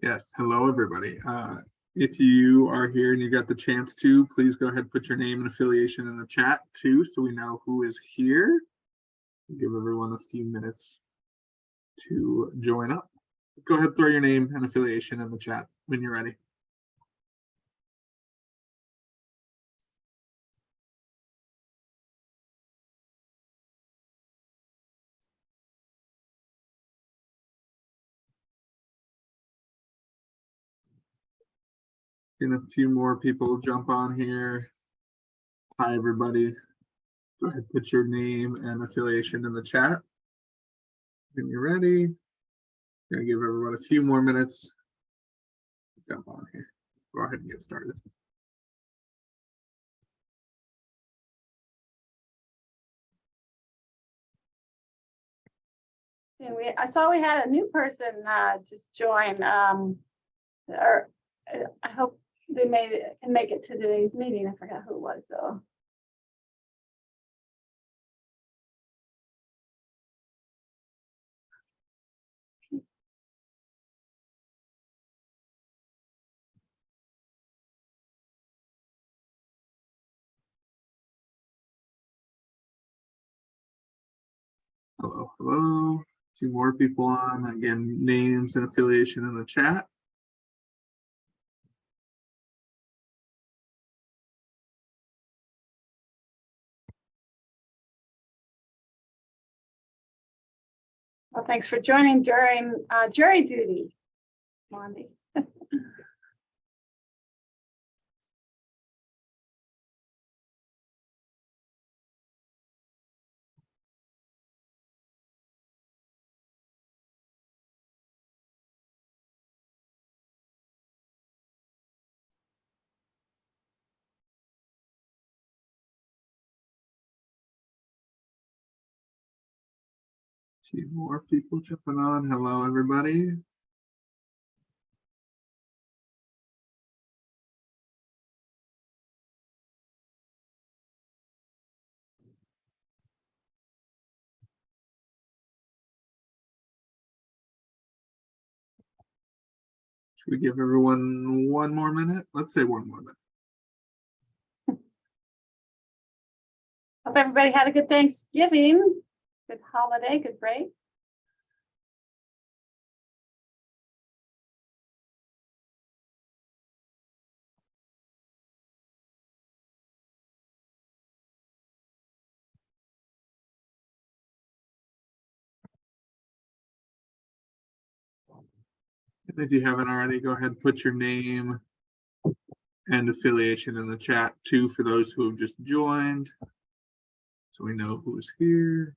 Yes, hello everybody. If you are here and you got the chance to, please go ahead and put your name and affiliation in the chat too, so we know who is here. Give everyone a few minutes to join up. Go ahead, throw your name and affiliation in the chat when you're ready. And a few more people jump on here. Hi, everybody. Go ahead, put your name and affiliation in the chat when you're ready. I'm going to give everyone a few more minutes to jump on here. Go ahead and get started. Yeah, I saw we had a new person just join. Or I hope they can make it to today's meeting. I forgot who it was though. Hello, hello. A few more people on. Again, names and affiliation in the chat. Well, thanks for joining during jury duty, Mondi. Two more people jumping on. Hello, everybody. Should we give everyone one more minute? Let's say one more minute. Hope everybody had a good Thanksgiving, good holiday, good break. And if you haven't already, go ahead and put your name and affiliation in the chat too for those who have just joined, so we know who is here.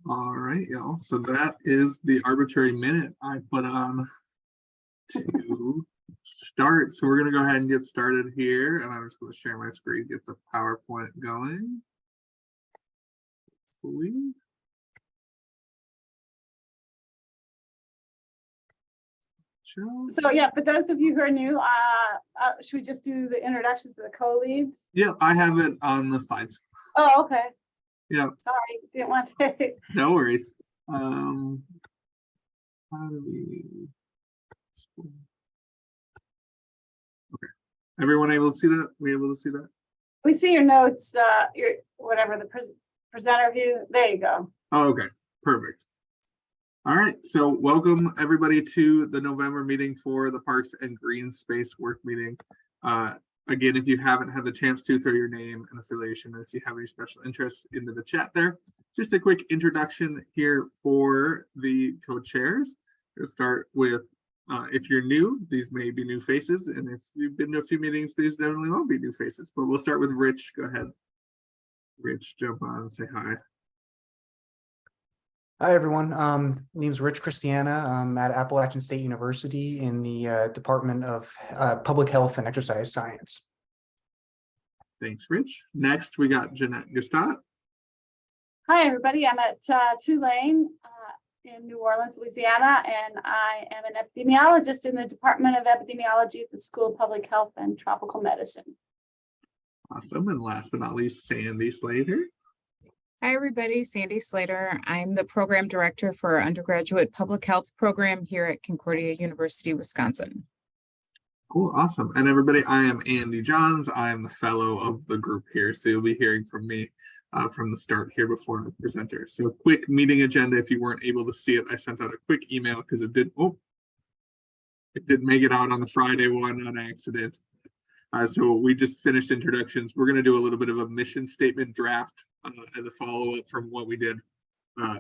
All right, y'all. So that is the arbitrary minute I put on to start. So we're going to go ahead and get started here. And I'm just going to share my screen, get the PowerPoint going. Hopefully. So yeah, for those of you who are new, should we just do the introductions to the co-leads? Yeah, I have it on the slides. Oh, okay. Yeah. Sorry, didn't want to. No worries. How do we? Okay. Everyone able to see that? We able to see that? We see your notes, your whatever the presenter view. There you go. Oh, okay, perfect. All right, so welcome everybody to the November meeting for the Parks and Green Space Work Meeting. Again, if you haven't had the chance to, throw your name and affiliation, and if you have any special interests, into the chat there. Just a quick introduction here for the co-chairs. We'll start with, if you're new, these may be new faces, and if you've been to a few meetings, these definitely won't be new faces, but we'll start with Rich. Go ahead. Rich, jump on and say hi. Hi, everyone. Name's Rich Christiana. I'm at Appalachian State University in the Department of Public Health and Exercise Science. Thanks, Rich. Next, we got Jeanette Gustat. Hi, everybody. I'm at Tulane in New Orleans, Louisiana, and I am an epidemiologist in the Department of Epidemiology at the School of Public Health and Tropical Medicine. Awesome. And last but not least, Sandy Slater. Hi, everybody. Sandy Slater. I'm the program director for our undergraduate public health program here at Concordia University, Wisconsin. Cool. Awesome. And everybody, I am Andy Johns. I am the fellow of the group here. So you'll be hearing from me from the start here before the presenter. So a quick meeting agenda. If you weren't able to see it, I sent out a quick email because it didn't make it out on the Friday one on accident. So we just finished introductions. We're going to do a little bit of a mission statement draft as a follow-up from what we did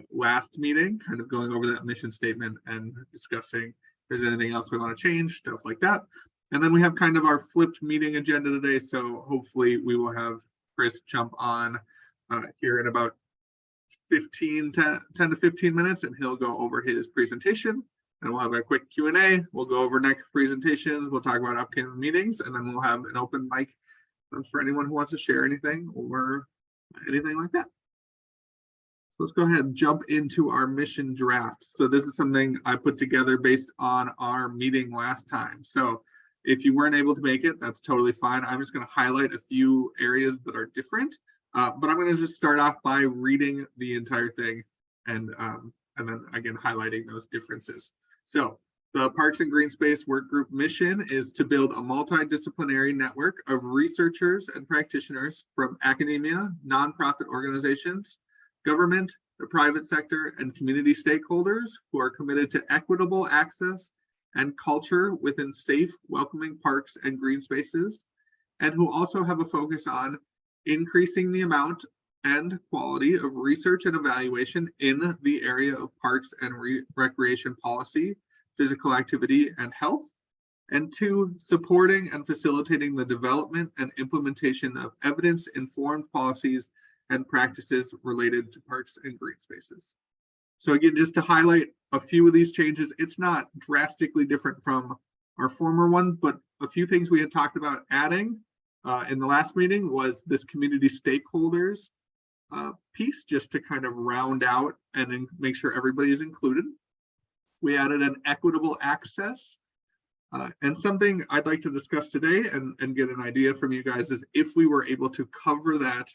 last meeting, kind of going over that mission statement and discussing if there's anything else we want to change, stuff like that. And then we have kind of our flipped meeting agenda today. So hopefully we will have Chris jump on here in about 10 to 15 minutes, and he'll go over his presentation. And we'll have a quick Q&A. We'll go over next presentations. We'll talk about upcoming meetings, and then we'll have an open mic for anyone who wants to share anything or anything like that. Let's go ahead and jump into our mission draft. So this is something I put together based on our meeting last time. So if you weren't able to make it, that's totally fine. I'm just going to highlight a few areas that are different, but I'm going to just start off by reading the entire thing and then again highlighting those differences. So the Parks and Green Space Work Group mission is to build a multidisciplinary network of researchers and practitioners from academia, nonprofit organizations, government, the private sector, and community stakeholders who are committed to equitable access and culture within safe, welcoming parks and green spaces, and who also have a focus on increasing the amount and quality of research and evaluation in the area of parks and recreation policy, physical activity, and health, and 2, supporting and facilitating the development and implementation of evidence-informed policies and practices related to parks and green spaces. So again, just to highlight a few of these changes, it's not drastically different from our former one, but a few things we had talked about adding in the last meeting was this community stakeholders piece, just to kind of round out and make sure everybody is included. We added an equitable access, and something I'd like to discuss today and get an idea from you guys is if we were able to cover that,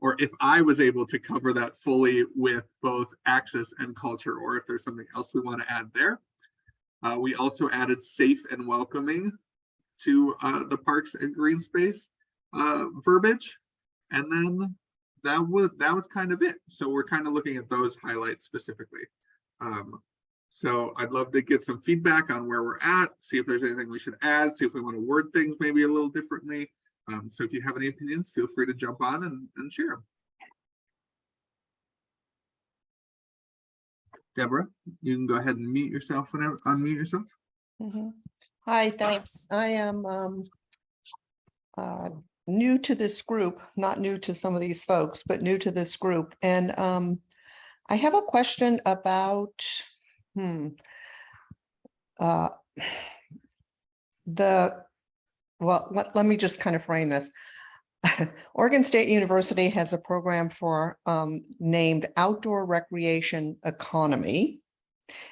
or if I was able to cover that fully with both access and culture, or if there's something else we want to add there. We also added safe and welcoming to the parks and green space verbiage, and then that was kind of it. So we're kind of looking at those highlights specifically. So I'd love to get some feedback on where we're at, see if there's anything we should add, see if we want to word things maybe a little differently. So if you have any opinions, feel free to jump on and share them. Deborah, you can go ahead and mute yourself and unmute yourself. Mm-hmm. Hi, thanks. I am new to this group, not new to some of these folks, but new to this group. And I have a question about let me just kind of frame this. Oregon State University has a program for named Outdoor Recreation Economy.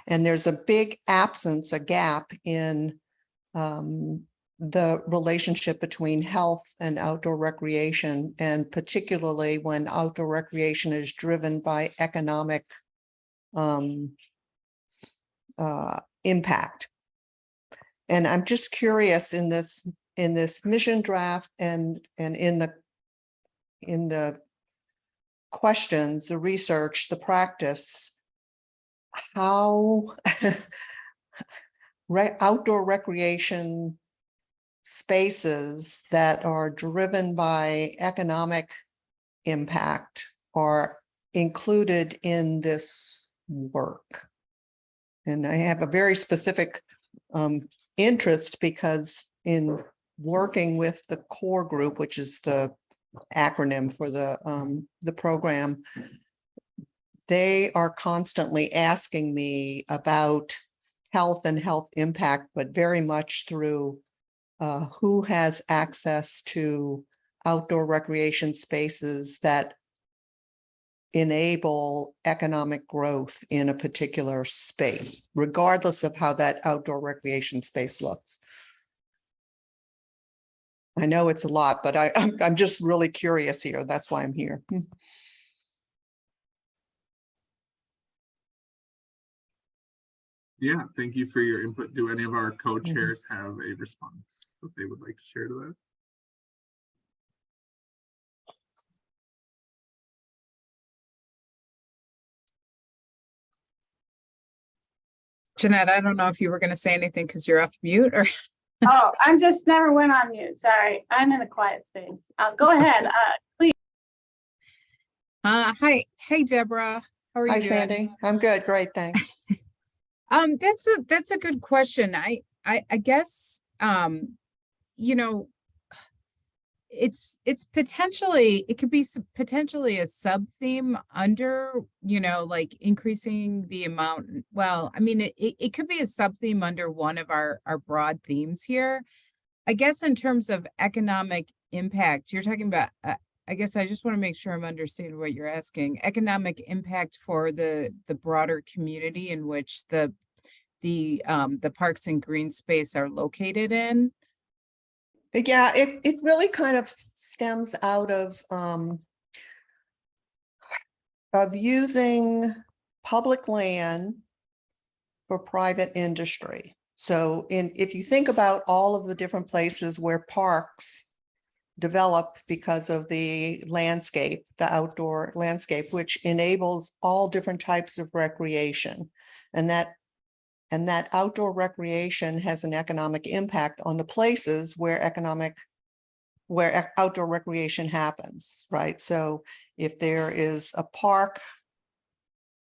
And there's a big absence, a gap in the relationship between health and outdoor recreation, and particularly when outdoor recreation is driven by economic impact. And I'm just curious in this mission draft and in the questions, the research, the practice, how outdoor recreation spaces that are driven by economic impact are included in this work. And I have a very specific interest because in working with the core group, which is the acronym for the program, they are constantly asking me about health and health impact, but very much through who has access to outdoor recreation spaces that enable economic growth in a particular space, regardless of how that outdoor recreation space looks. I know it's a lot, but I'm just really curious here. That's why I'm here. Yeah, thank you for your input. Do any of our co-chairs have a response that they would like to share to that? Jeanette, I don't know if you were going to say anything because you're off mute or. Oh, I'm just never went on mute. Sorry. I'm in a quiet space. Go ahead. Please. Hi. Hey, Deborah. How are you Hi, doing? Sandy. I'm good. Great. Thanks. That's a good question. I guess, you know, it's potentially, it could be potentially a sub theme under, you know, like increasing the amount. Well, I mean, it could be a sub theme under one of our broad themes here. I guess in terms of economic impact, you're talking about, I guess I just want to make sure I'm understanding what you're asking. Economic impact for the broader community in which the parks and green space are located in. Yeah, it really kind of stems out of using public land for private industry. So if you think about all of the different places where parks develop because of the landscape, the outdoor landscape, which enables all different types of recreation, and that outdoor recreation has an economic impact on the places where outdoor recreation happens, right? So if there is a park,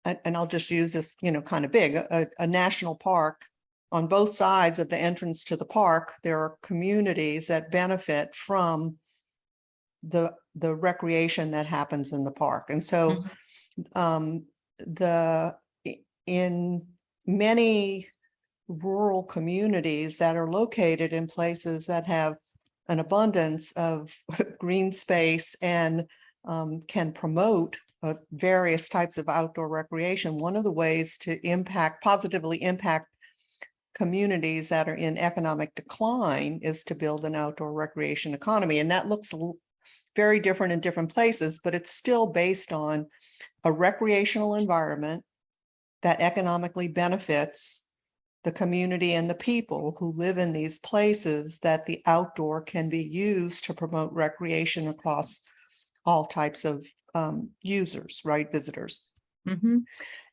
and I'll just use this, you know, kind of big, a national park, on both sides of the entrance to the park, there are communities that benefit from the recreation that happens in the park. And so in many rural communities that are located in places that have an abundance of green space and can promote various types of outdoor recreation, one of the ways to positively impact communities that are in economic decline is to build an outdoor recreation economy. And that looks very different in different places, but it's still based on a recreational environment that economically benefits the community and the people who live in these places, that the outdoor can be used to promote recreation across all types of users, right? Visitors. Mm-hmm.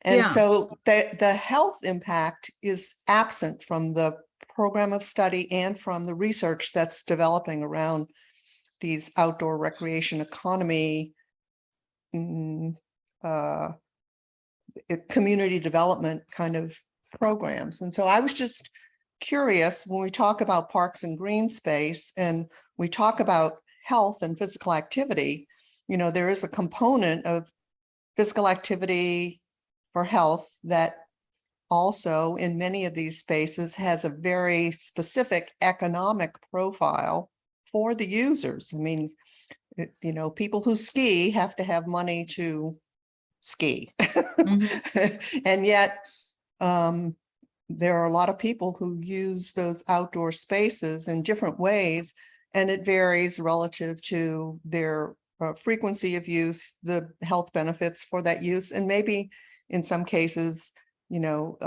And Yeah. so the health impact is absent from the program of study and from the research that's developing around these outdoor recreation economy community development kind of programs. And so I was just curious, when we talk about parks and green space and we talk about health and physical activity, you know, there is a component of physical activity for health that also in many of these spaces has a very specific economic profile for the users. I mean, you know, people who ski have to have money to ski. And yet there are a lot of people who use those outdoor spaces in different ways, and it varies relative to their frequency of use, the health benefits for that use, and maybe in some cases, you know,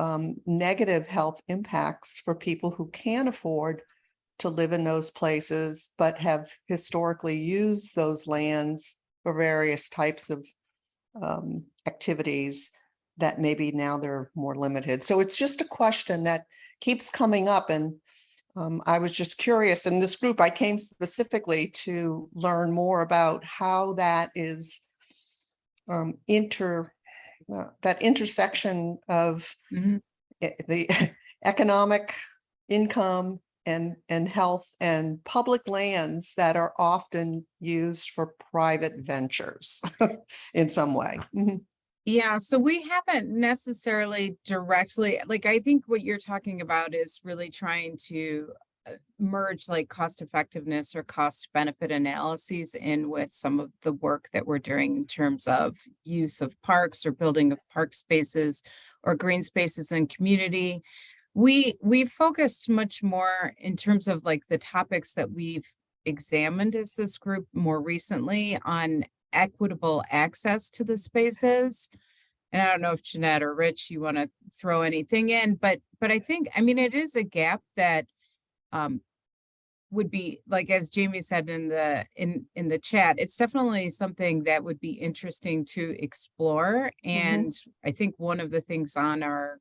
negative health impacts for people who can't afford to live in those places, but have historically used those lands for various types of activities that maybe now they're more limited. So it's just a question that keeps coming up. And I was just curious, in this group, I came specifically to learn more about how that is that intersection of the economic income and health and public lands that are often used for private ventures in some way. Yeah, so we haven't necessarily directly, like, I think what you're talking about is really trying to merge like cost effectiveness or cost benefit analyses in with some of the work that we're doing in terms of use of parks or building of park spaces or green spaces in community. We've focused much more in terms of like the topics that we've examined as this group more recently on equitable access to the spaces. And I don't know if Jeanette or Rich, you want to throw anything in, but I think, I mean, it is a gap that would be, like, as Jamie said in the chat, it's definitely something that would be interesting to explore. And I think one of the things on our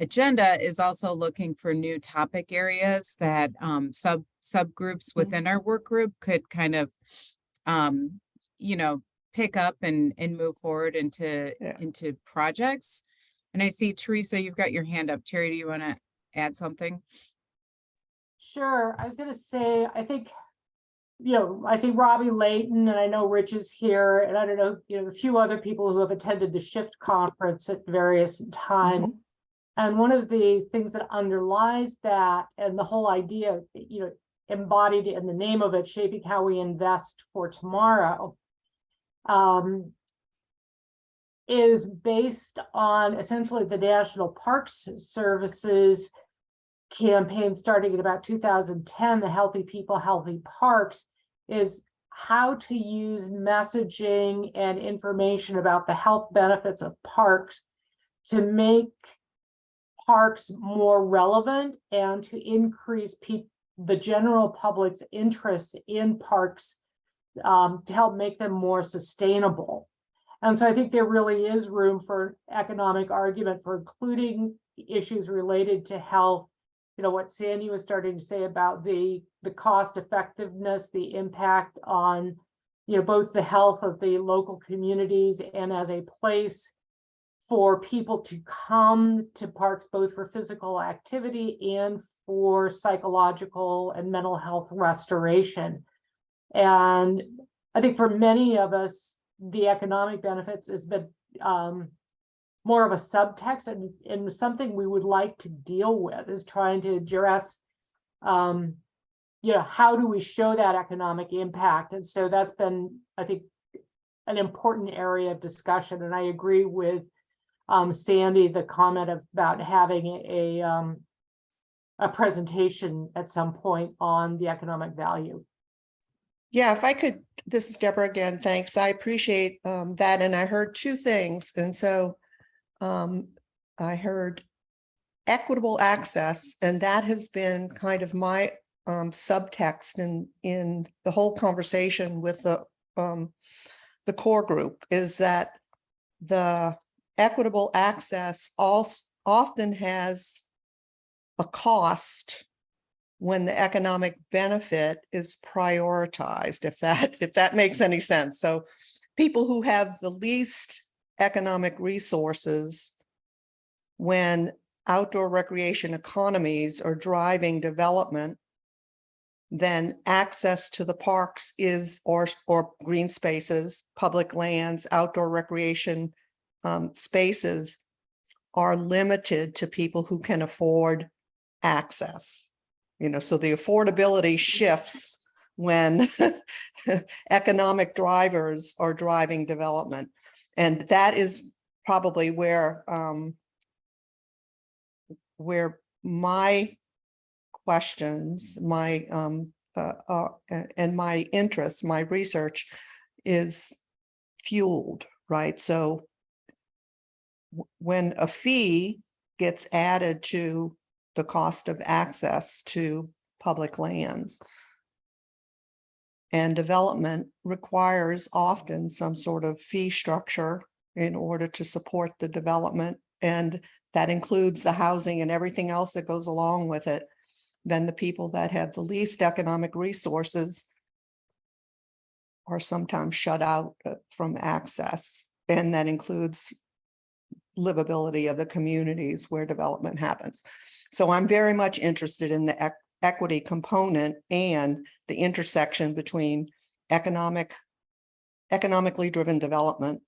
agenda is also looking for new topic areas that subgroups within our work group could kind of you know, pick up and move forward into projects. And I see Teresa, you've got your hand up. Terry, do you want to add something? Sure. I was going to say, I think, you know, I see Robbie Layton, and I know Rich is here, and I don't know, you know, a few other people who have attended the SHIFT conference at various times. And one of the things that underlies that, and the whole idea, you know, embodied in the name of it, shaping how we invest for tomorrow, is based on essentially the National Parks Service's campaign starting in about 2010, the Healthy People, Healthy Parks, is how to use messaging and information about the health benefits of parks to make parks more relevant and to increase the general public's interest in parks, to help make them more sustainable. And so I think there really is room for economic argument for including issues related to health. You know, what Sandy was starting to say about the cost effectiveness, the impact on, you know, both the health of the local communities and as a place for people to come to parks, both for physical activity and for psychological and mental health restoration. And I think for many of us, the economic benefits has been more of a subtext, and something we would like to deal with is trying to address, you know, how do we show that economic impact? And so that's been, I think, an important area of discussion. And I agree with Sandy, the comment about having a presentation at some point on the economic value. Yeah, if I could, this is Deborah again, thanks. I appreciate that. And I heard two things. And so I heard equitable access, and that has been kind of my subtext in the whole conversation with the core group, is that the equitable access often has a cost when the economic benefit is prioritized, if that makes any sense. So people who have the least economic resources, when outdoor recreation economies are driving development, then access to the parks is, or green spaces, public lands, outdoor recreation spaces are limited to people who can afford access. You know, so the affordability shifts when economic drivers are driving development. And that is probably where my questions, my and my interest, my research is fueled, right? So when a fee gets added to the cost of access to public lands, and development requires often some sort of fee structure in order to support the development, and that includes the housing and everything else that goes along with it, then the people that have the least economic resources are sometimes shut out from access. And that includes livability of the communities where development happens. So I'm very much interested in the equity component and the intersection between economically driven development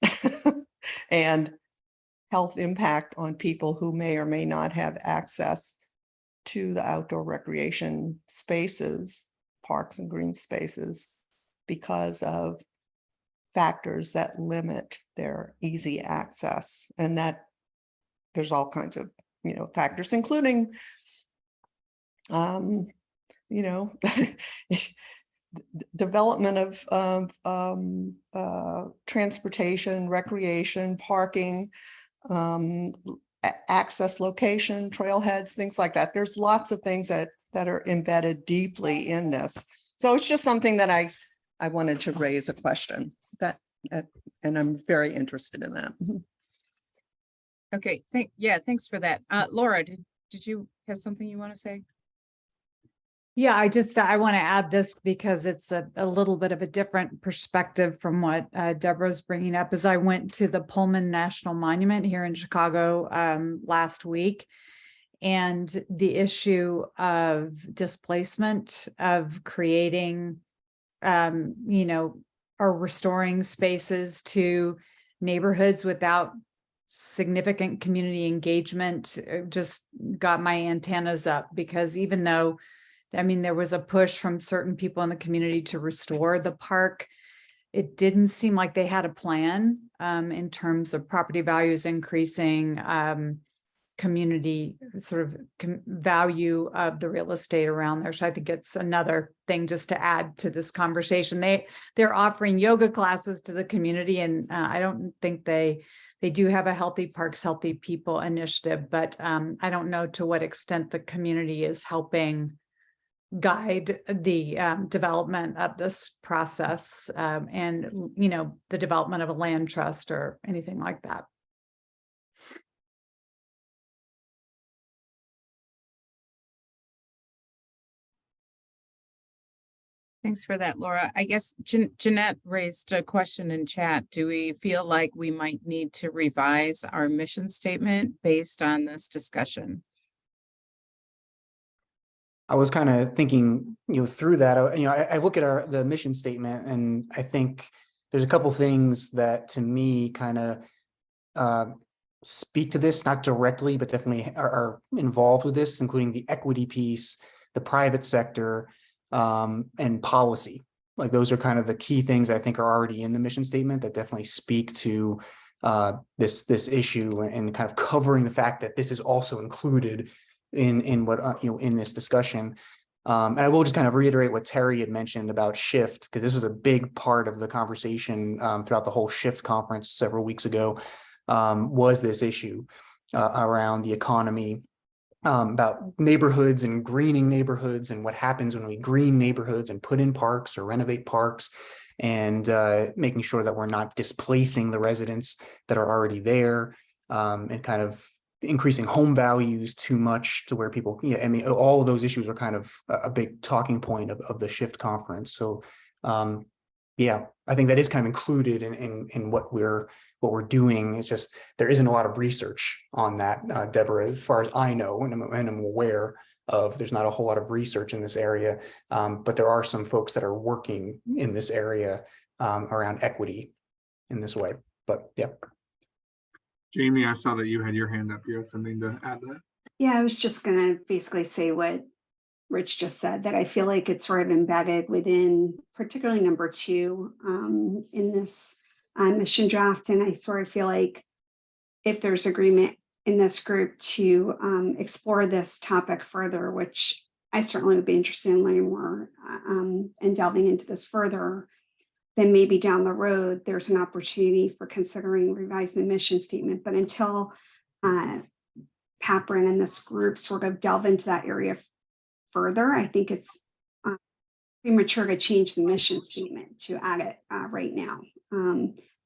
and health impact on people who may or may not have access to the outdoor recreation spaces, parks and green spaces, because of factors that limit their easy access. And that there's all kinds of, factors, including, development of transportation, recreation, parking, access location, trailheads, things like that. There's lots of things that are embedded deeply in this. So it's just something that I wanted to raise a question and I'm very interested in that. Okay, thanks for that. Laura, did you have something you want to say? Yeah, I want to add this because it's a little bit of a different perspective from what Deborah's bringing up. As I went to the Pullman National Monument here in Chicago last week, and the issue of displacement, of creating, or restoring spaces to neighborhoods without significant community engagement, just got my antennas up, because even though there was a push from certain people in the community to restore the park, it didn't seem like they had a plan in terms of property values increasing, community sort of value of the real estate around there. So I think it's another thing just to add to this conversation. They're offering yoga classes to the community, and I don't think they do have a Healthy Parks, Healthy People initiative, but I don't know to what extent the community is helping guide the development of this process and the development of a land trust or anything like that. Thanks for that, Laura. I guess Jeanette raised a question in chat. Do we feel like we might need to revise our mission statement based on this discussion? I was kind of thinking, through that, I look at the mission statement, and I think there's a couple things that to me kind of speak to this, not directly, but definitely are involved with this, including the equity piece, the private sector, and policy. Like those are kind of the key things I think are already in the mission statement that definitely speak to this issue, and kind of covering the fact that this is also included in what in this discussion. And I will just kind of reiterate what Terry had mentioned about SHIFT, because this was a big part of the conversation throughout the whole SHIFT conference several weeks ago, was this issue around the economy, about neighborhoods and greening neighborhoods, and what happens when we green neighborhoods and put in parks or renovate parks, and making sure that we're not displacing the residents that are already there, and kind of increasing home values too much to where people, all of those issues are kind of a big talking point of the SHIFT conference. So I think that is kind of included in what we're doing. It's just there isn't a lot of research on that, Deborah, as far as I know, and I'm aware of. There's not a whole lot of research in this area, but there are some folks that are working in this area around equity in this way. But yeah. Jamie, I saw that you had your hand up. You have something to add to that? Yeah, I was just going to basically say what Rich just said, that I feel like it's sort of embedded within particularly number 2 in this mission draft. And I sort of feel like if there's agreement in this group to explore this topic further, which I certainly would be interested in learning more and delving into this further, then maybe down the road, there's an opportunity for considering revising the mission statement. But until PAPREN and this group sort of delve into that area further, I think it's premature to change the mission statement to add it right now.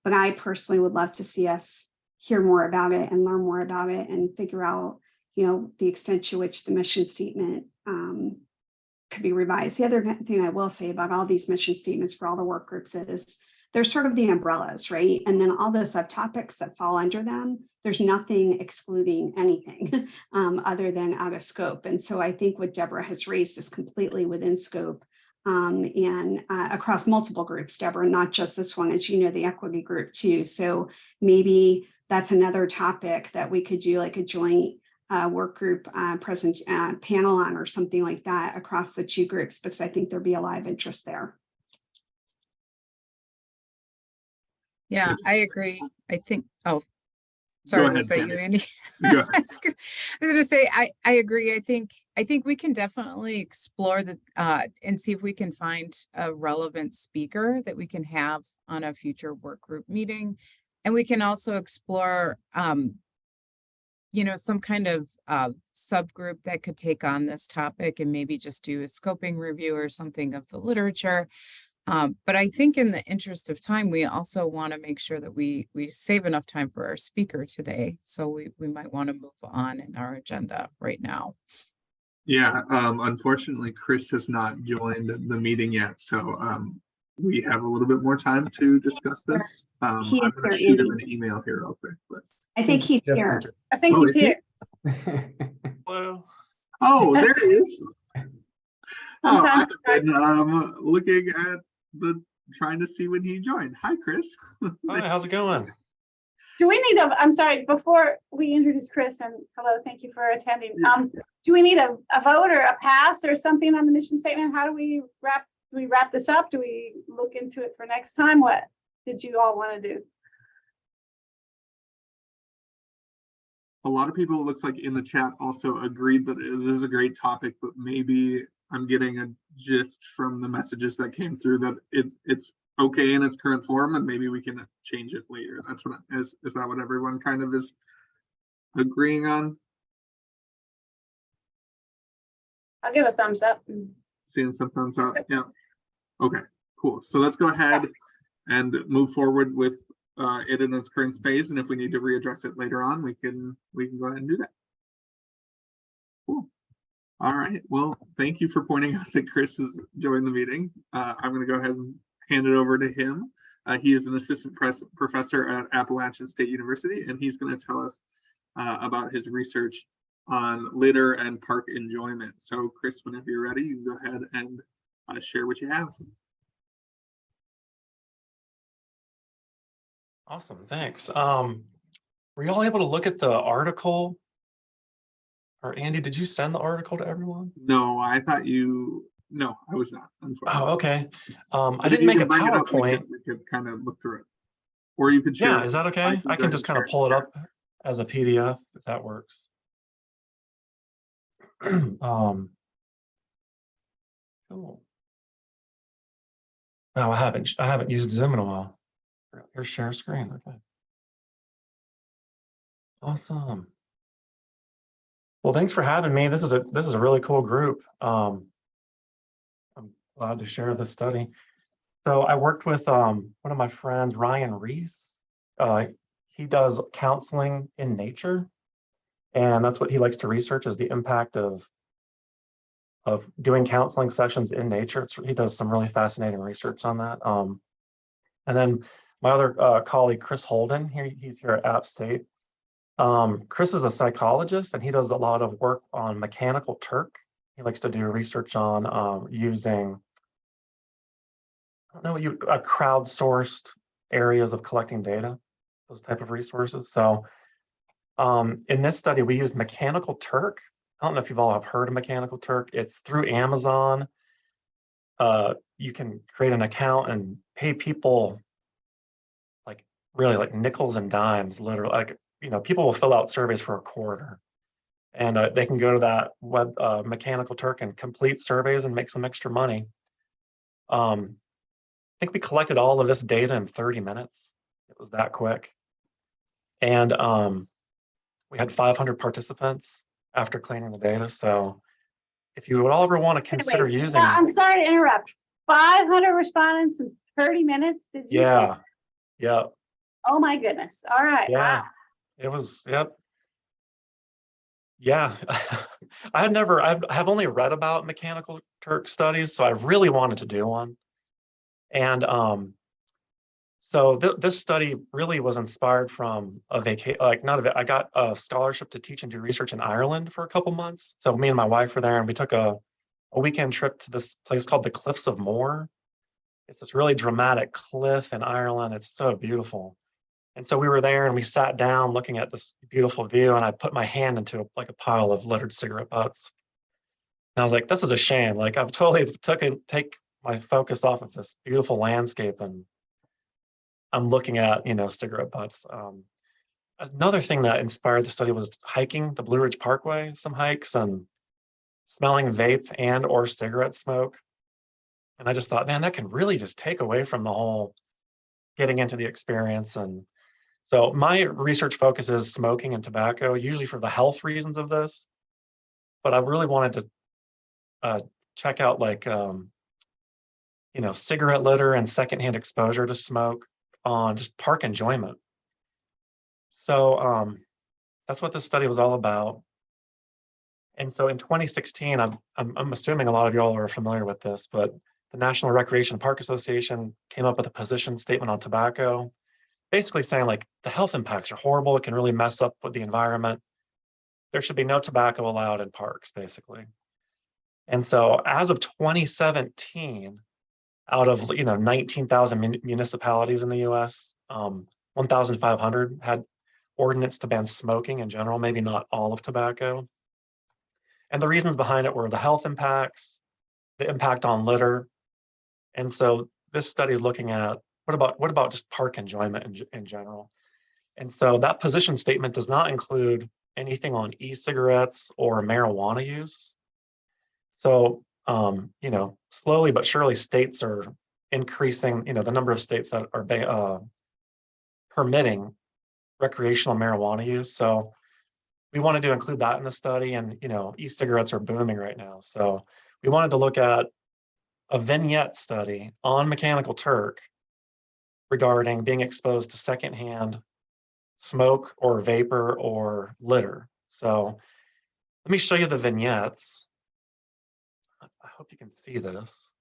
But I personally would love to see us hear more about it and learn more about it and figure out, the extent to which the mission statement could be revised. The other thing I will say about all these mission statements for all the work groups is they're sort of the umbrellas, right? And then all the subtopics that fall under them, there's nothing excluding anything other than out of scope. And so I think what Deborah has raised is completely within scope and across multiple groups, Deborah, not just this one, as you know, the equity group too. So maybe that's another topic that we could do like a joint work group present panel on or something like that across the two groups, because I think there'd be a lot of interest there. Yeah, Yes. I agree. I think, oh, sorry, ahead, was that Sandy. you, Andy? Go ahead. I was gonna say, I agree. I think we can definitely explore the, and see if we can find a relevant speaker that we can have on a future work group meeting. And we can also explore, you know, some kind of subgroup that could take on this topic and maybe just do a scoping review or something of the literature. But I think in the interest of time, we also want to make sure that we save enough time for our speaker today. So we might want to move on in our agenda right now. Yeah, unfortunately, Chris has not joined the meeting yet, so we have a little bit more time to discuss this. I'm He is going to here, shoot him Andy. an email here real quick. But... I think he's Just here. entered. I think Oh, he's is he? here. Hello. Oh, there he is. Oh, Sometimes I've been looking at trying to see when he joined. Hi, Chris. Hi, how's it going? Do we need I'm sorry, before we introduce Chris, and hello, thank you for attending. Yeah. Do we need a vote or a pass or something on the mission statement? How do we wrap this up? Do we look into it for next time? What did you all want to do? A lot of people, it looks like in the chat, also agreed that it is a great topic, but maybe I'm getting a gist from the messages that came through that it's okay in its current form, and maybe we can change it later. That's what is that what everyone kind of is agreeing on? I'll give a thumbs up. Seeing some thumbs up. Yeah. Okay, cool. So let's go ahead and move forward with it in its current phase, and if we need to readdress it later on, we can go ahead and do that. Cool. All right. Well, thank you for pointing out that Chris has joined the meeting. I'm going to go ahead and hand it over to him. He is an assistant professor at Appalachian State University, and he's going to tell us about his research on litter and park enjoyment. So, Chris, whenever you're ready, you can go ahead and share what you have. Awesome, thanks. Were you all able to look at the article? Or Andy, did you send the article to everyone? No, I thought you. No, I was not. Oh, okay. I But if didn't you make can a bring it up, PowerPoint. we could kind of look through it, or you could share. Yeah, is that okay? I can just kind of pull it up as a PDF if that works. Cool. No, I haven't used Zoom in a while. Here's share screen. Okay. Awesome. Well, thanks for having me. This is a really cool group. I'm glad to share this study. So I worked with one of my friends, Ryan Reese. He does counseling in nature, and that's what he likes to research, is the impact of doing counseling sessions in nature. He does some really fascinating research on that. And then my other colleague, Chris Holden, he's here at App State. Chris is a psychologist, and he does a lot of work on Mechanical Turk. He likes to do research on using, I don't know, crowd-sourced areas of collecting data, those type of resources. So in this study, we used Mechanical Turk. I don't know if you've all have heard of Mechanical Turk. It's through Amazon. You can create an account and pay people really like nickels and dimes, literally. Like, people will fill out surveys for $0.25, and they can go to that web Mechanical Turk and complete surveys and make some extra money. I think we collected all of this data in 30 minutes. It was that quick. And we had 500 participants after cleaning the data. So if you would all ever want to consider using. I'm sorry to interrupt. 500 respondents in 30 minutes. Did you say? Yeah. Oh my goodness. All right. Yeah. Wow. It was, yep. Yeah. I have only read about Mechanical Turk studies, so I really wanted to do one. And so this study really was inspired from a vacation, I got a scholarship to teach and do research in Ireland for a couple months. So me and my wife were there, and we took a weekend trip to this place called the Cliffs of Moher. It's this really dramatic cliff in Ireland. It's so beautiful. And so we were there and we sat down looking at this beautiful view, and I put my hand into like a pile of littered cigarette butts. And I was like, this is a shame. Like I've totally take my focus off of this beautiful landscape, and I'm looking at, cigarette butts. Another thing that inspired the study was hiking the Blue Ridge Parkway, some hikes, and smelling vape and or cigarette smoke. And I just thought, man, that can really just take away from the whole getting into the experience. And so my research focus is smoking and tobacco, usually for the health reasons of this. But I really wanted to check out like, cigarette litter and secondhand exposure to smoke on just park enjoyment. So that's what this study was all about. And so in 2016, I'm assuming a lot of y'all are familiar with this, but the National Recreation Park Association came up with a position statement on tobacco, basically saying like the health impacts are horrible. It can really mess up with the environment. There should be no tobacco allowed in parks, basically. And so as of 2017, out of 19,000 municipalities in the US, 1,500 had ordinance to ban smoking in general, maybe not all of tobacco. And the reasons behind it were the health impacts, the impact on litter. And so this study is looking at what about just park enjoyment in general. And so that position statement does not include anything on e-cigarettes or marijuana use. So slowly but surely states are increasing, the number of states that are permitting recreational marijuana use. So we wanted to include that in the study, and e-cigarettes are booming right now. So we wanted to look at a vignette study on Mechanical Turk regarding being exposed to secondhand smoke or vapor or litter. So let me show you the vignettes. I hope you can see this.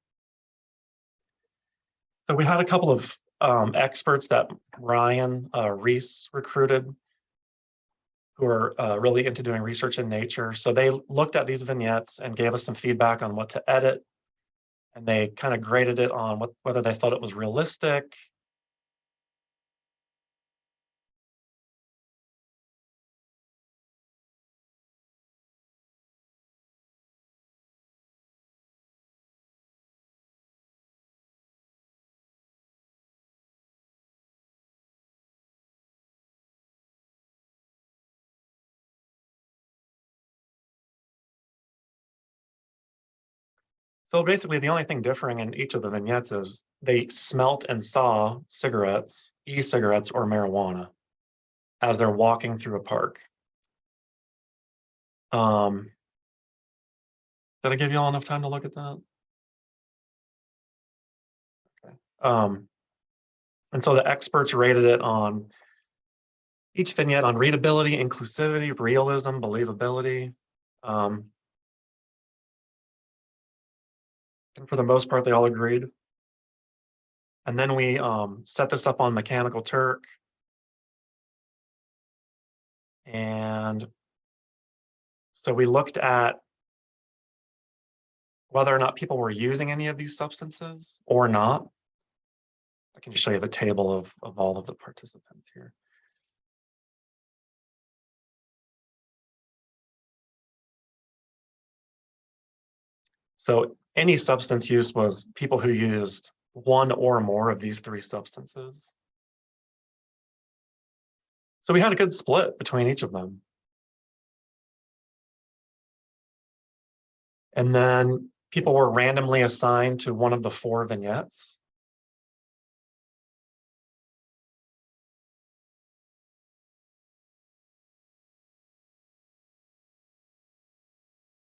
So we had a couple of experts that Ryan Reese recruited, who are really into doing research in nature. So they looked at these vignettes and gave us some feedback on what to edit. And they kind of graded it on whether they thought it was realistic. So basically the only thing differing in each of the vignettes is they smelt and saw cigarettes, e-cigarettes or marijuana as they're walking through a park. Did I give you all enough time to look at that? Okay. And so the experts rated it on each vignette on readability, inclusivity, realism, believability. And for the most part, they all agreed. And then we set this up on Mechanical Turk. And so we looked at whether or not people were using any of these substances or not. I can just show you the table of all of the participants here. So any substance use was people who used one or more of these three substances. So we had a good split between each of them. And then people were randomly assigned to one of the 4 vignettes.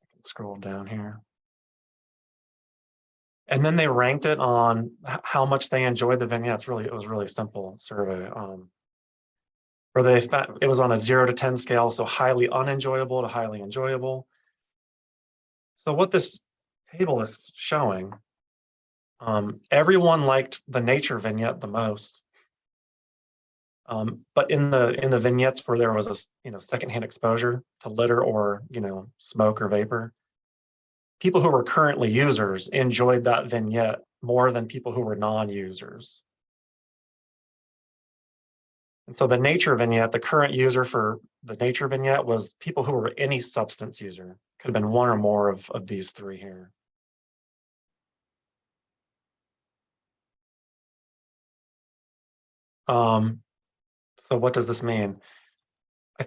I can scroll down here. And then they ranked it on how much they enjoyed the vignettes. Really, it was really simple survey. Where they found it was on a 0 to 10 scale, so highly unenjoyable to highly enjoyable. So what this table is showing, everyone liked the nature vignette the most. But in the vignettes where there was a secondhand exposure to litter or smoke or vapor, people who were currently users enjoyed that vignette more than people who were non-users. And so the nature vignette, the current user for the nature vignette was people who were any substance user. Could have been one or more of these three here. So what does this mean?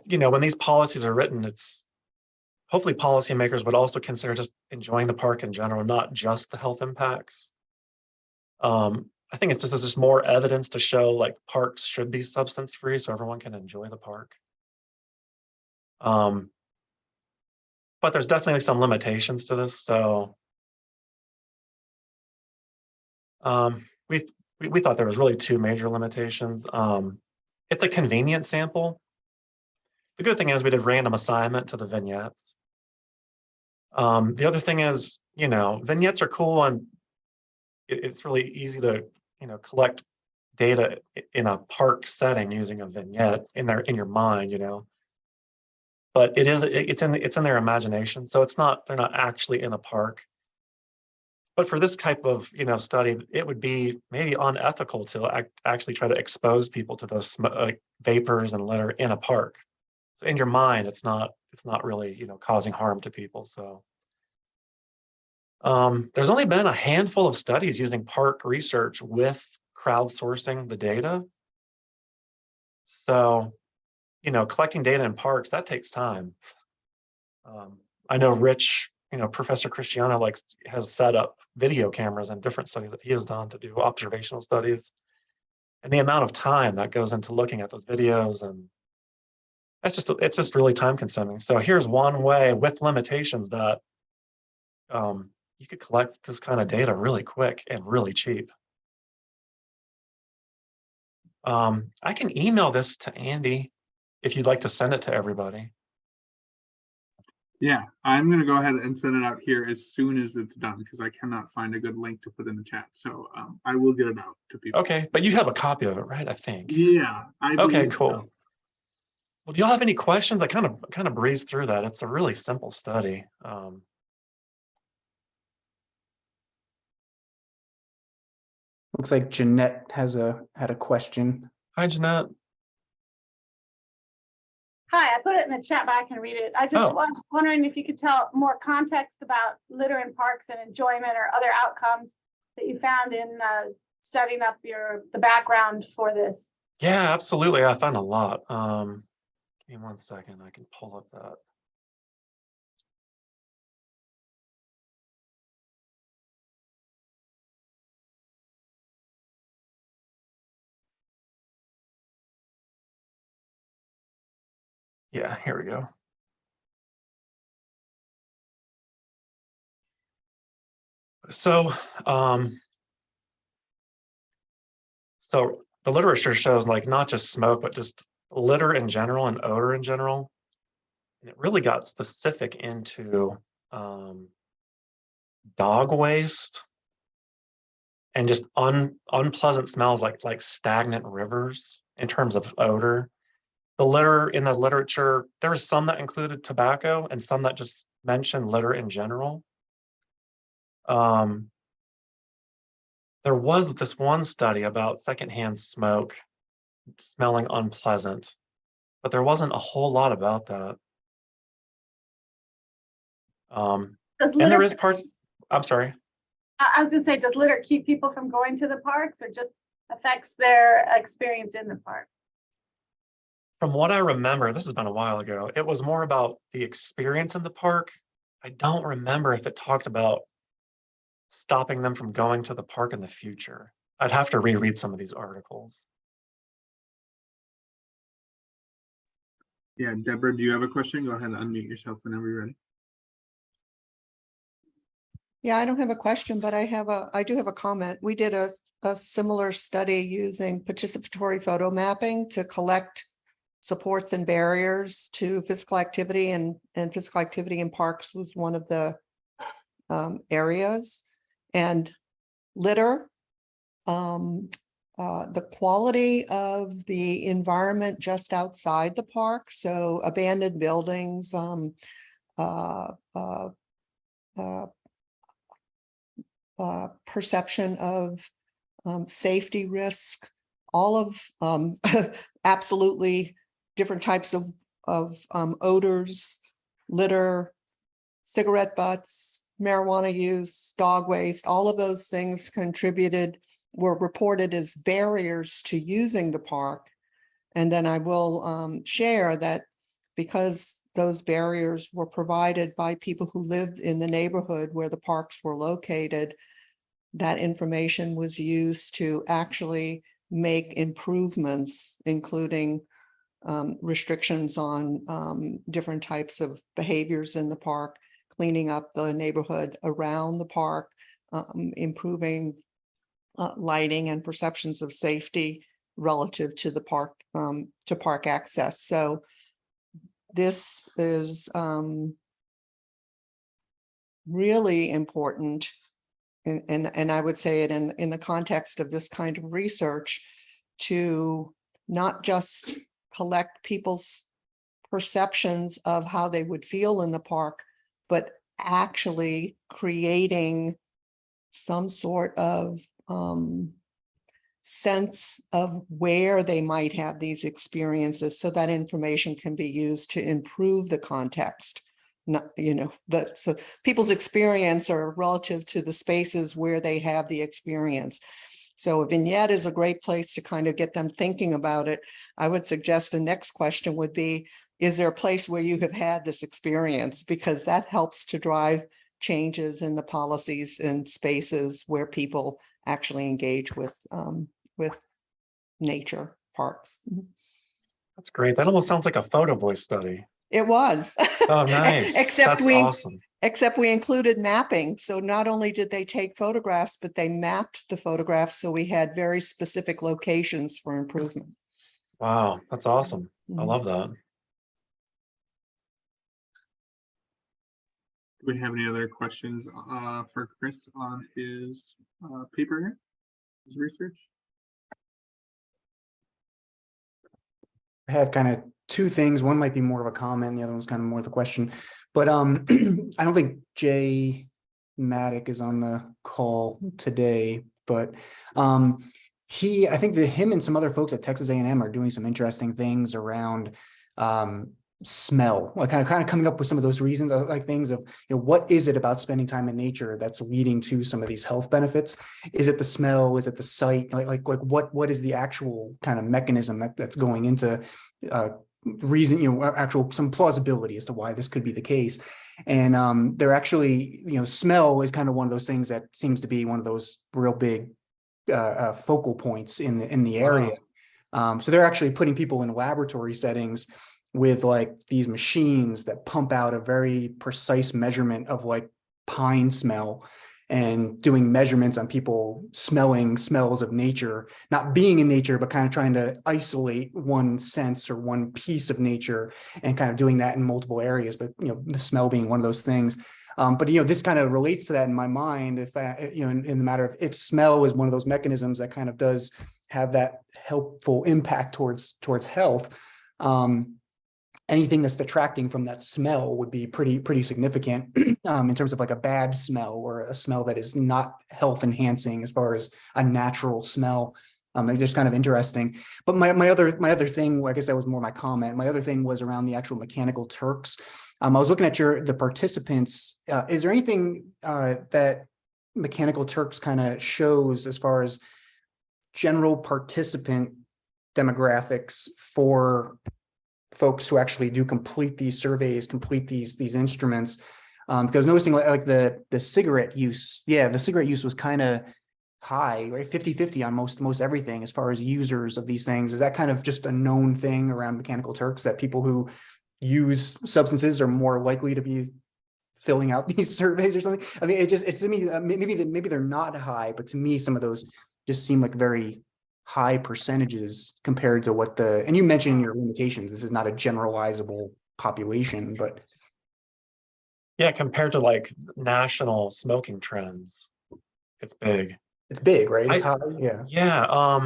You know, when these policies are written, it's hopefully policymakers would also consider just enjoying the park in general, not just the health impacts. I think it's just more evidence to show like parks should be substance free so everyone can enjoy the park. But there's definitely some limitations to this. So we thought there was really two major limitations. It's a convenient sample. The good thing is we did random assignment to the vignettes. The other thing is, you know, vignettes are cool and it's really easy to, you know, collect data in a park setting using a vignette in your mind, you know. But it's in their imagination, so they're not actually in a park. But for this type of, you know, study, it would be maybe unethical to actually try to expose people to those vapors and litter in a park. So in your mind, it's not really, you know, causing harm to people. So there's only been a handful of studies using park research with crowdsourcing the data. So, you know, collecting data in parks, that takes time. I know Rich, you know, Professor Cristiano has set up video cameras in different studies that he has done to do observational studies. And the amount of time that goes into looking at those videos, and it's just really time consuming. So here's one way with limitations that you could collect this kind of data really quick and really cheap. I can email this to Andy if you'd like to send it to everybody. Yeah, I'm gonna go ahead and send it out here as soon as it's done because I cannot find a good link to put in the chat. So I will get it out to people. Okay, but you have a copy of it, right? I think. Yeah. Okay, cool. So. Well, do y'all have any questions? I kind of breezed through that. It's a really simple study. Looks like Jeanette had a question. Hi, Jeanette. Hi, I put it in the chat, but I can read it. I just was wondering if you could tell more context about litter in parks and enjoyment or other outcomes that you found in setting up the background for this. Yeah, absolutely. I found a lot. Give me 1 second. I can pull up that. Yeah, here we go. So, so the literature shows like not just smoke, but just litter in general and odor in general. And it really got specific into dog waste and just unpleasant smells like stagnant rivers in terms of odor. The litter in the literature, there was some that included tobacco and some that just mentioned litter in general. There was this one study about secondhand smoke smelling unpleasant, but there wasn't a whole lot about that. And there is parts, I'm sorry. I was gonna say, does litter keep people from going to the parks or just affects their experience in the park? From what I remember, this has been a while ago, it was more about the experience in the park. I don't remember if it talked about stopping them from going to the park in the future. I'd have to reread some of these articles. Yeah, Deborah, do you have a question? Go ahead and unmute yourself whenever you're ready. Yeah, I don't have a question, but I do have a comment. We did a similar study using participatory photo mapping to collect supports and barriers to physical activity, and physical activity in parks was one of the areas. And litter, the quality of the environment just outside the park, so abandoned buildings, perception of safety risk, all of absolutely different types of odors, litter, cigarette butts, marijuana use, dog waste, all of those things were reported as barriers to using the park. And then I will share that because those barriers were provided by people who lived in the neighborhood where the parks were located, that information was used to actually make improvements, including restrictions on different types of behaviors in the park, cleaning up the neighborhood around the park, improving lighting and perceptions of safety relative to the park, to park access. So this is really important. And I would say it in the context of this kind of research, to not just collect people's perceptions of how they would feel in the park, but actually creating some sort of sense of where they might have these experiences, so that information can be used to improve the context. Not, so people's experience are relative to the spaces where they have the experience. So a vignette is a great place to kind of get them thinking about it. I would suggest the next question would be, is there a place where you have had this experience? Because that helps to drive changes in the policies and spaces where people actually engage with nature parks. That's great. That almost sounds like a photo voice study. It was. Oh, nice. That's awesome. Except we included mapping. So not only did they take photographs, but they mapped the photographs. So we had very specific locations for improvement. Wow, that's awesome. I love that. Do we have any other questions for Chris on his paper here, his research? I have kind of two things. One might be more of a comment, the other one's kind of more of the question. But I don't think Jay Maddock is on the call today, but I think that him and some other folks at Texas A&M are doing some interesting things around smell, like kind of coming up with some of those reasons, like things of, what is it about spending time in nature that's leading to some of these health benefits? Is it the smell? Is it the sight? Like what is the actual kind of mechanism that's going into reason, actual some plausibility as to why this could be the case. And they're actually, smell is kind of one of those things that seems to be one of those real big focal points in the area. Wow. So they're actually putting people in laboratory settings with like these machines that pump out a very precise measurement of like pine smell, and doing measurements on people smelling smells of nature, not being in nature, but kind of trying to isolate one sense or one piece of nature, and kind of doing that in multiple areas. But, the smell being one of those things. But, this kind of relates to that in my mind, if in the matter of if smell is one of those mechanisms that kind of does have that helpful impact towards health. Anything that's detracting from that smell would be pretty significant in terms of like a bad smell, or a smell that is not health enhancing as far as a natural smell. It's just kind of interesting. But my other thing, I guess that was more my comment. My other thing was around the actual mechanical Turks. I was looking at the participants. Is there anything that mechanical Turks kind of shows as far as general participant demographics for folks who actually do complete these surveys, complete these instruments? Because noticing like the cigarette use, the cigarette use was kind of high, right? 50-50 on most everything as far as users of these things. Is that kind of just a known thing around mechanical Turks, that people who use substances are more likely to be filling out these surveys or something? I mean, it's to me, maybe they're not high, but to me, some of those just seem like very high percentages compared to what and you mentioned your limitations. This is not a generalizable population, but yeah, compared to like national smoking trends, it's big. It's big, right? It's high. Yeah.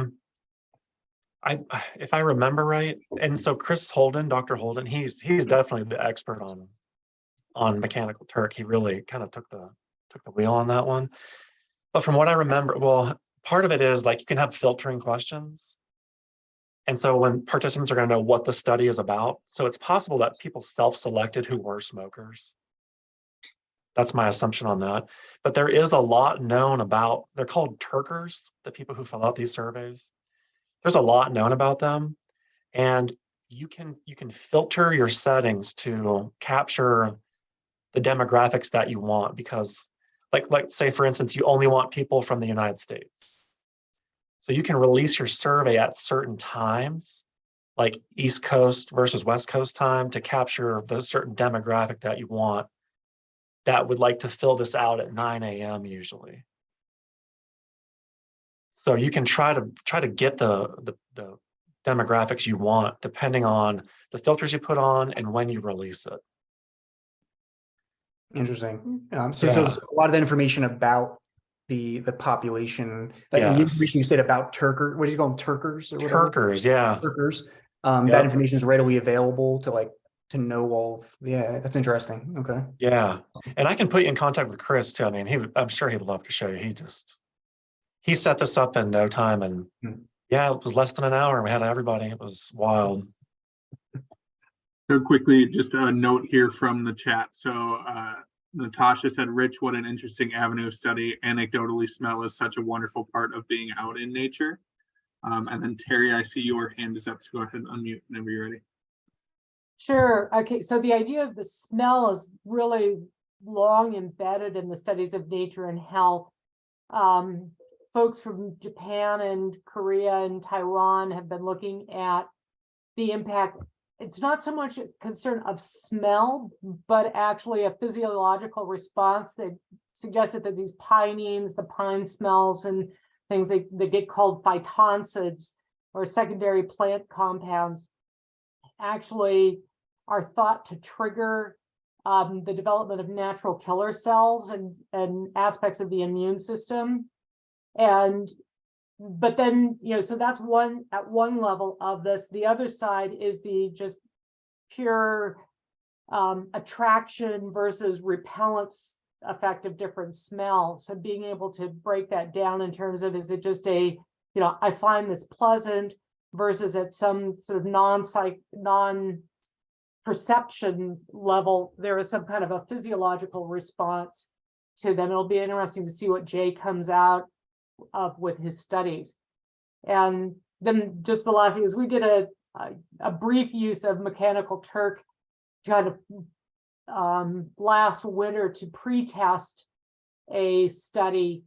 If I remember right, and so Dr. Holden, he's definitely the expert on mechanical Turk. He really kind of took the wheel on that one. But from what I remember, well, part of it is like you can have filtering questions. And so when participants are going to know what the study is about, so it's possible that people self-selected who were smokers. That's my assumption on that. But there is a lot known about, they're called Turkers, the people who fill out these surveys. There's a lot known about them. And you can filter your settings to capture the demographics that you want, because like say, for instance, you only want people from the United States. So you can release your survey at certain times, like East Coast versus West Coast time, to capture the certain demographic that you want that would like to fill this out at 9 a.m. usually. So you can try to get the demographics you want depending on the filters you put on and when you release it. Interesting. So Yeah. a lot of the information about the population, the information you Yes. said about Turker, what do you call them, Turkers or whatever? Turkers, yeah. Turkers. Yep. That information is readily available to know all of, yeah, that's interesting. Okay. Yeah. And I can put you in contact with Chris too. I mean, I'm sure he'd love to show you. He set this up in no time, and yeah, it was less than an hour. We had everybody. It was wild. So quickly, just a note here from the chat. So Natasha said, Rich, what an interesting avenue of study. Anecdotally, smell is such a wonderful part of being out in nature. And then Terry, I see your hand is up, so go ahead and unmute whenever you're ready. Sure. Okay. So the idea of the smell is really long embedded in the studies of nature and health. Folks from Japan and Korea and Taiwan have been looking at the impact. It's not so much a concern of smell, but actually a physiological response. They suggested that these pinene, the pine smells and things, they get called phytoncids or secondary plant compounds, actually are thought to trigger the development of natural killer cells and aspects of the immune system. But then, so that's at one level of this. The other side is the just pure attraction versus repellence effect of different smells. So being able to break that down in terms of, is it just I find this pleasant versus at some sort of non-perception level, there is some kind of a physiological response to them. It'll be interesting to see what Jay comes out of with his studies. And then just the last thing is we did a brief use of Mechanical Turk kind of last winter to pre-test a study.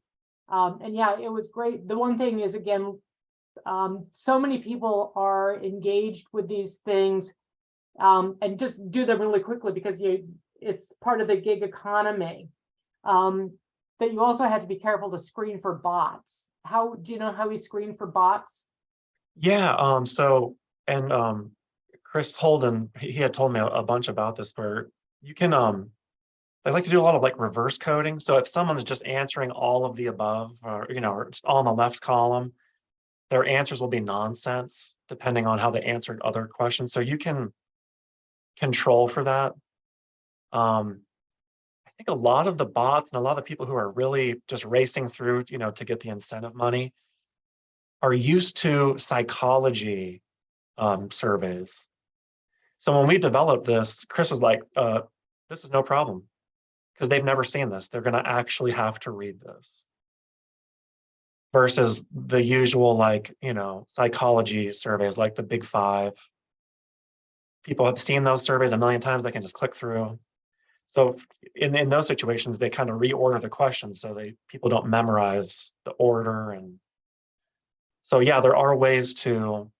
And yeah, it was great. The one thing is, again, so many people are engaged with these things, and just do them really quickly because it's part of the gig economy. That you also had to be careful to screen for bots. How do you know how we screen for bots? Yeah. So, and Chris Holden, he had told me a bunch about this, where you can they like to do a lot of reverse coding. So if someone's just answering all of the above, or or just all in the left column, their answers will be nonsense depending on how they answered other questions. So you can control for that. I think a lot of the bots and a lot of the people who are really just racing through, to get the incentive money are used to psychology surveys. So when we developed this, Chris was like, this is no problem, because they've never seen this. They're going to actually have to read this. Versus the usual, psychology surveys, like the Big Five. People have seen those surveys a million times. They can just click through. So in those situations, they kind of reorder the questions so people don't memorize the order. And so, yeah, there are ways to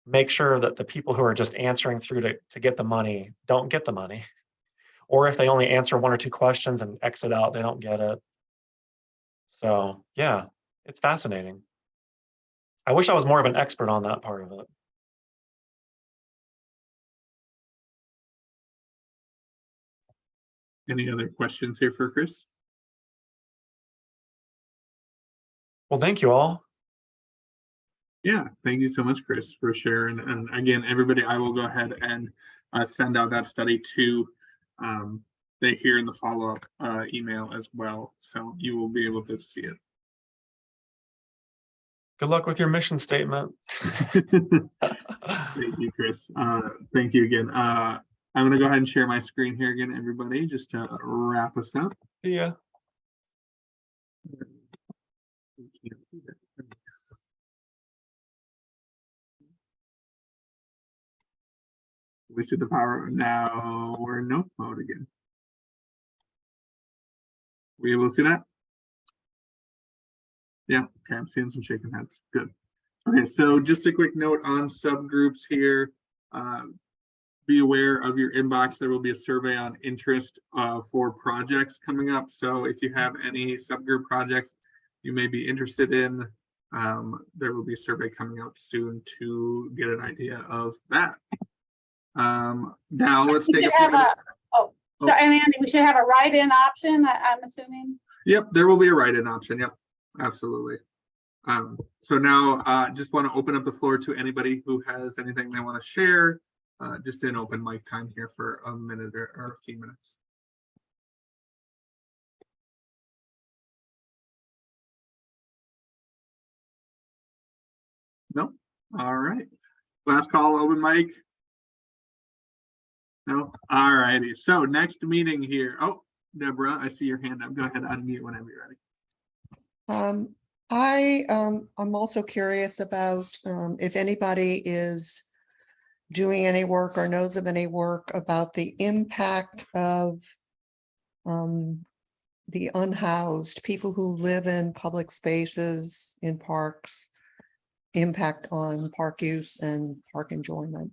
make sure that the people who are just answering through to get the money don't get the money. Or if they only answer one or two questions and exit out, they don't get it. So, yeah, it's fascinating. I wish I was more of an expert on that part of it. Any other questions here for Chris? Well, thank you all. Yeah, thank you so much, Chris, for sharing. And again, everybody, I will go ahead and send out that study to they here in the follow-up email as well. So you will be able to see it. Good luck with your mission statement. Thank you, Chris. Thank you again. I'm going to go ahead and share my screen here again, everybody, just to wrap us up. Yeah. We see the power. Now we're in no mode again. Were you able to see that? Yeah, okay, I'm seeing some shaking heads. Good. Okay, so just a quick note on subgroups here. Be aware of your inbox. There will be a survey on interest for projects coming up. So if you have any subgroup projects you may be interested in, there will be a survey coming out soon to get an idea of that. Now let's take a few minutes. Sorry, Andy, we should have a write-in option, I'm assuming. Yep, there will be a write-in option. Yep, absolutely. So now just want to open up the floor to anybody who has anything they want to share. Just in open mic time here for a minute or a few minutes. No? All right. Last call, open mic. No? All righty. So next meeting here. Oh, Deborah, I see your hand up. Go ahead, unmute whenever you're ready. I'm also curious about if anybody is doing any work or knows of any work about the impact of the unhoused, people who live in public spaces, in parks, impact on park use and park enjoyment.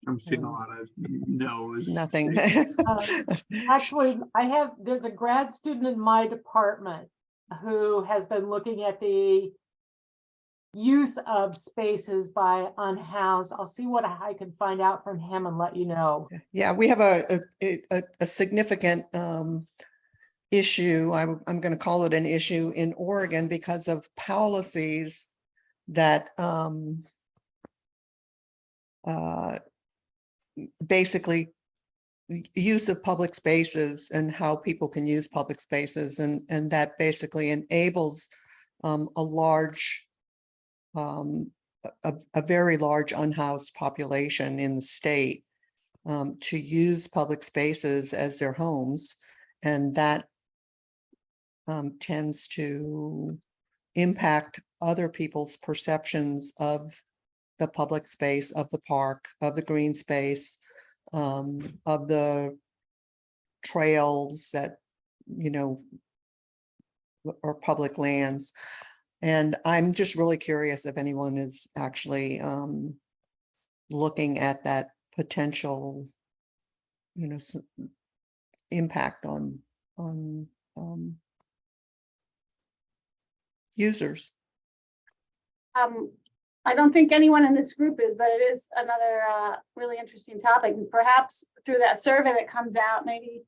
I'm seeing a lot of no's. Nothing. Actually, there's a grad student in my department who has been looking at the use of spaces by unhoused. I'll see what I can find out from him and let you know. Yeah, we have a significant issue. I'm going to call it an issue in Oregon because of policies that basically use of public spaces and how people can use public spaces, and that basically enables a very large unhoused population in the state to use public spaces as their homes, and that tends to impact other people's perceptions of the public space, of the park, of the green space, of the trails that, you know, or public lands. And I'm just really curious if anyone is actually looking at that potential, you know, impact on users. I don't think anyone in this group is, but it is another really interesting topic. Perhaps through that survey that comes out, maybe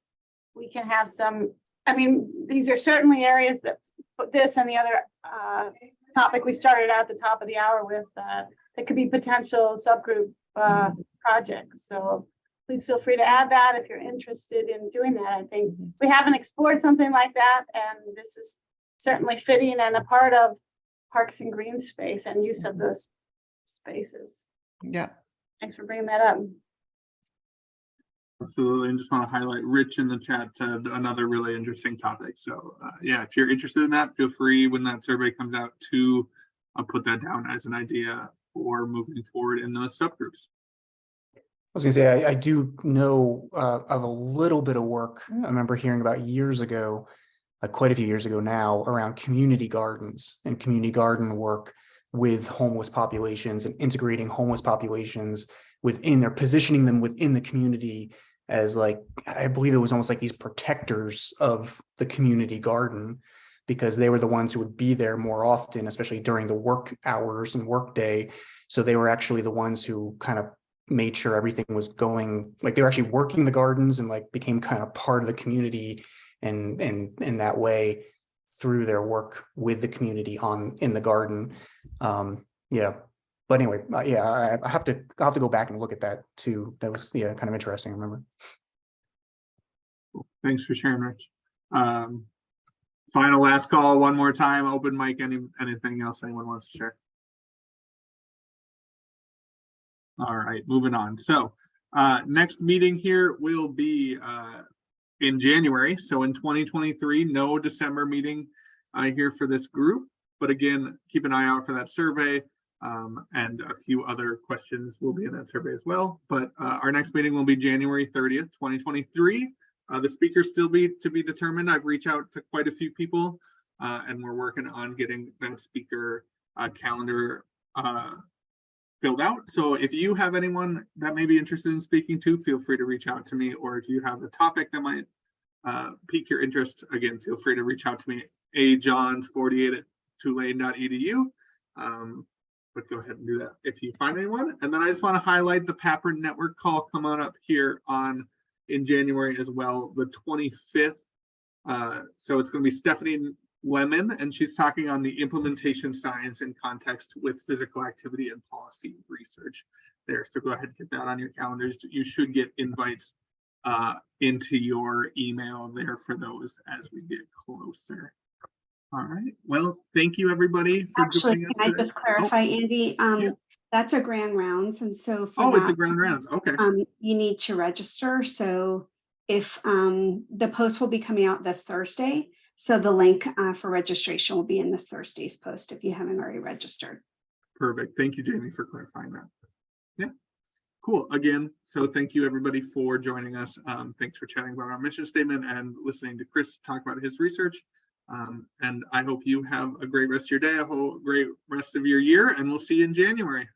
we can have some, I mean, these are certainly areas that this and the other topic we started at the top of the hour with, that could be potential subgroup projects. So please feel free to add that if you're interested in doing that. I think we haven't explored something like that, and this is certainly fitting and a part of parks and green space and use of those spaces. Yeah. Thanks for bringing that up. Absolutely, and just want to highlight Rich in the chat said another really interesting topic. So yeah, if you're interested in that, feel free when that survey comes out to put that down as an idea for moving forward in those subgroups. I was gonna say, I do know of a little bit of work I remember hearing about years ago, quite a few years ago now, around community gardens and community garden work with homeless populations and integrating homeless populations within their, positioning them within the community as, like, I believe it was almost like these protectors of the community garden, because they were the ones who would be there more often, especially during the work hours and work day. So they were actually the ones who kind of made sure everything was going, like they were actually working the gardens and like became kind of part of the community, and in that way through their work with the community in the garden. Yeah, but anyway, yeah, I'll have to go back and look at that too. That was, yeah, kind of interesting, I remember. Cool. Thanks for sharing, Rich. Final last call, one more time, open mic, anything else anyone wants to share? All right, moving on. So next meeting here will be in January. So in 2023, no December meeting here for this group. But again, keep an eye out for that survey, and a few other questions will be in that survey as well. But our next meeting will be January 30th, 2023. The speakers still to be determined. I've reached out to quite a few people, and we're working on getting that speaker calendar filled out. So if you have anyone that may be interested in speaking to, feel free to reach out to me, or if you have a topic that might pique your interest, again, feel free to reach out to me, ajohns48@tulane.edu. But go ahead and do that if you find anyone. And then I just want to highlight the PAPREN network call come on up here in January as well, the 25th. So it's going to be Stephanie Lemon, and she's talking on the implementation science in context with physical activity and policy research there. So go ahead and get that on your calendars. You should get invites into your email there for those as we get closer. All right. Well, thank you everybody for Actually, joining us can I today. just clarify, Andy? yeah. That's a grand rounds, and so for Oh, it's a that, ground rounds. Okay. you need to register. So if the post will be coming out this Thursday, so the link for registration will be in this Thursday's post if you haven't already registered. Perfect. Thank you, Jamie, for clarifying that. Yeah. Cool. Again, so thank you everybody for joining us. Thanks for chatting about our mission statement and listening to Chris talk about his research. And I hope you have a great rest of your day, a great rest of your year, and we'll see you in January.